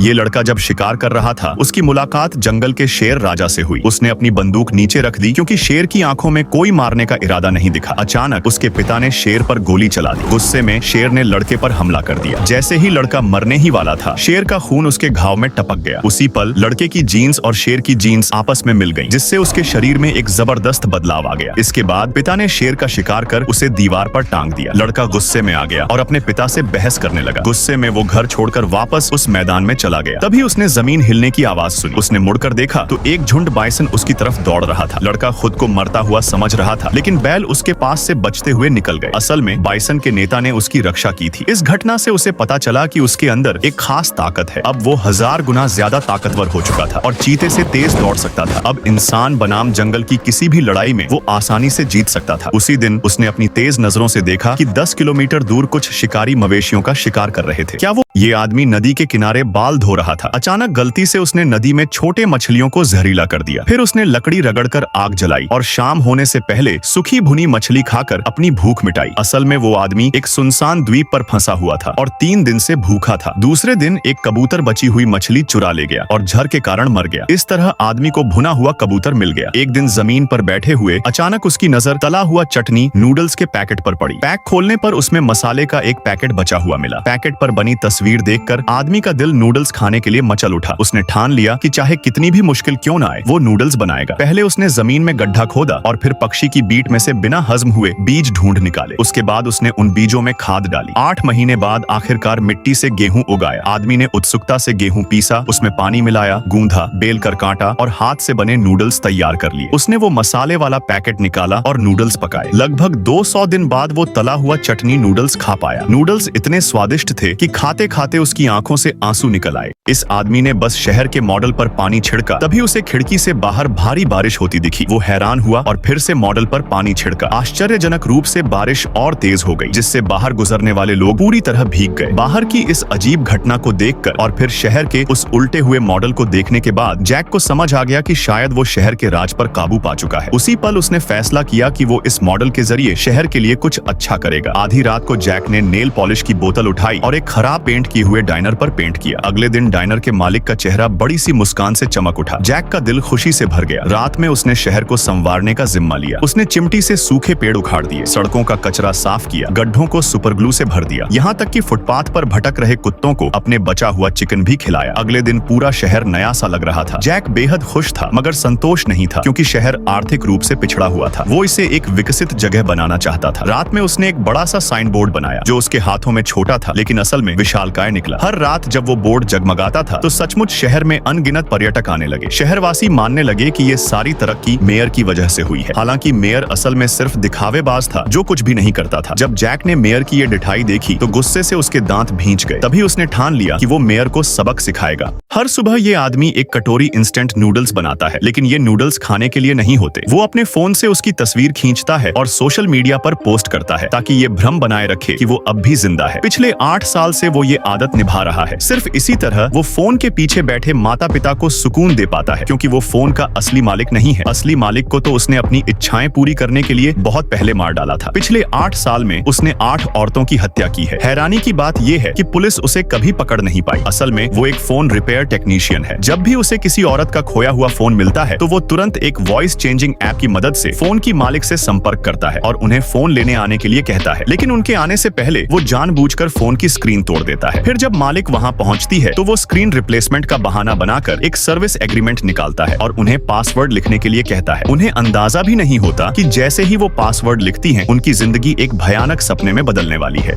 ये लड़का जब शिकार कर रहा था उसकी मुलाकात जंगल के शेर राजा से हुई। उसने अपनी बंदूक नीचे रख दी क्योंकि शेर की आंखों में कोई मारने का इरादा नहीं दिखा। अचानक उसके पिता ने शेर पर गोली चला दी। गुस्से में शेर ने लड़के पर हमला कर दिया। जैसे ही लड़का मरने ही वाला था, शेर का खून उसके घाव में टपक गया। उसी पल लड़के की जीन्स और शेर की जीन्स आपस में मिल गईं, जिससे उसके शरीर में एक जबरदस्त बदलाव आ गया। इसके बाद पिता ने शेर का शिकार कर उसे दीवार पर टांग दिया। लड़का गुस्से में आ गया और अपने पिता से बहस करने लगा। गुस्से में वो घर छोड़कर वापस उस मैदान में चला गया। तभी उसने जमीन हिलने की आवाज सुनी। उसने मुड़कर देखा तो एक झुंड बाइसन उसकी तरफ दौड़ रहा था। लड़का खुद को मरता हुआ समझ रहा था, लेकिन बैल उसके पास से बचते हुए निकल गए। असल में बाइसन के नेता ने उसकी रक्षा की थी। इस घटना से उसे पता चला कि उसके अंदर एक खास ताकत है। अब वो 1000 गुना ज्यादा ताकतवर हो चुका था और चीते से तेज दौड़ सकता था। अब इंसान बनाम जंगल की किसी भी लड़ाई में वो आसानी से जीत सकता था। उसी दिन उसने अपनी तेज नजरों से देखा कि 10 किलोमीटर दूर कुछ शिकारी मवेशियों का शिकार कर रहे थे। क्या वो ये आदमी नदी के किनारे बाल धो रहा था? अचानक गलती से उसने नदी में छोटे मछलियों को जहरीला कर दिया। फिर उसने लकड़ी रगड़कर आग जलाई और शाम होने से पहले सूखी भुनी मछली खाकर अपनी भूख मिटाई। असल में वो आदमी एक सुनसान द्वीप पर फंसा हुआ था और 3 दिन से भूखा था। दूसरे दिन एक कबूतर बची हुई मछली चुरा ले गया और झर के कारण मर गया। इस तरह आदमी को भुना हुआ कबूतर मिल गया। एक दिन जमीन पर बैठे हुए अचानक उसकी नजर तला हुआ चटनी नूडल्स के पैकेट पर पड़ी। पैक खोलने पर उसमें मसाले का एक पैकेट बचा हुआ मिला। पैकेट पर बनी तस्वीर देखकर आदमी का दिल नूडल्स खाने के लिए मचल उठा। उसने ठान लिया कि चाहे कितनी भी मुश्किल क्यों ना आए, वो नूडल्स बनाएगा। पहले उसने जमीन में गड्ढा खोदा और फिर पक्षी की बीट में से बिना हजम हुए बीज ढूंढ निकाले। उसके बाद उसने उन बीजों में खाद डाली। 8 महीने बाद आखिरकार मिट्टी से गेहूं उगाया। आदमी ने उत्सुकता से गेहूं पीसा, उसमें पानी मिलाया, गूंधा, बेल कर काटा और हाथ से बने नूडल्स तैयार कर लिए। उसने वो मसाले वाला पैकेट निकाला और नूडल्स पकाए। लगभग 200 दिन बाद वो तला हुआ चटनी नूडल्स खा पाया। नूडल्स इतने स्वादिष्ट थे कि खाते खाते उसकी आंखों से आंसू निकल आए। इस आदमी ने बस शहर के मॉडल पर पानी छिड़का, तभी उसे खिड़की से बाहर भारी बारिश होती दिखी। वो हैरान हुआ और फिर से मॉडल पर पानी छिड़का। आश्चर्यजनक रूप से बारिश और तेज हो गई, जिससे बाहर गुजरने वाले लोग पूरी तरह भीग गए। बाहर की इस अजीब घटना को देखकर और फिर शहर के उस उल्टे हुए मॉडल को देखने के बाद जैक को समझ आ गया कि शायद वो शहर के राज पर काबू पा चुका है। उसी पल उसने फैसला किया कि वो इस मॉडल के जरिए शहर के लिए कुछ अच्छा करेगा। आधी रात को जैक ने नेल पॉलिश की बोतल उठाई और एक खराब पेंट किए हुए डायनर पर पेंट किया। अगले दिन डायनर के मालिक का चेहरा बड़ी सी मुस्कान से चमक उठा। जैक का दिल खुशी से भर गया। रात में उसने शहर को संवारने का जिम्मा लिया। उसने चिमटी से सूखे पेड़ उखाड़ दिए, सड़कों का कचरा साफ किया, गड्ढों को सुपर ग्लू से भर दिया, यहाँ तक कि फुटपाथ पर भटक रहे कुत्तों को अपने बचा हुआ चिकन भी खिलाया। अगले दिन पूरा शहर नया सा लग रहा था। जैक बेहद खुश था, मगर संतोष नहीं था, क्योंकि शहर आर्थिक रूप से पिछड़ा हुआ था। वो इसे एक विकसित जगह बनाना चाहता था। रात में उसने एक बड़ा सा साइन बोर्ड बनाया, जो उसके हाथों में छोटा था लेकिन असल में विशालकाय निकला। हर रात जब वो बोर्ड जगमगाता था तो सचमुच शहर में अनगिनत पर्यटक आने लगे। शहरवासी मानने लगे कि ये सारी तरक्की मेयर की वजह से हुई है। हालांकि मेयर असल में सिर्फ दिखावेबाज था, जो कुछ भी नहीं करता था। जब जैक ने मेयर की ये डिठाई देखी तो गुस्से से उसके दांत भींच गए। तभी उसने ठान लिया कि वो मेयर को सबक सिखाएगा। हर सुबह ये आदमी एक कटोरी इंस्टेंट नूडल्स बनाता है, लेकिन ये नूडल्स खाने के लिए नहीं होते। वो अपने फोन से उसकी तस्वीर खींचता है और सोशल मीडिया पर पोस्ट करता है, ताकि ये भ्रम बनाए रखे कि वो अब भी जिंदा है। पिछले 8 साल से वो ये आदत निभा रहा है। सिर्फ इसी तरह वो फोन के पीछे बैठे माता पिता को सुकून दे पाता है, क्योंकि वो फोन का असली मालिक नहीं है। असली मालिक को तो उसने अपनी इच्छाएं पूरी करने के लिए बहुत पहले मार डाला था। पिछले 8 साल में उसने 8 औरतों की हत्या की है। हैरानी की बात यह है कि पुलिस उसे कभी पकड़ नहीं पाई। असल में वो एक फोन रिपेयर टेक्नीशियन है। जब भी उसे किसी औरत का खोया हुआ फोन मिलता है तो वो तुरंत एक वॉइस चेंजिंग ऐप की मदद से फोन की मालिक से संपर्क करता है और उन्हें फोन लेने आने के लिए कहता है। लेकिन उनके आने से पहले वो जानबूझकर फोन की स्क्रीन तोड़ देता है। फिर जब मालिक वहां पहुंचती है तो वो स्क्रीन रिप्लेसमेंट का बहाना बनाकर एक सर्विस एग्रीमेंट निकालता है और उन्हें पासवर्ड लिखने के लिए कहता है। उन्हें अंदाजा भी नहीं होता कि जैसे ही वो पासवर्ड लिखती हैं, उनकी जिंदगी एक भयानक सपने में बदलने वाली है।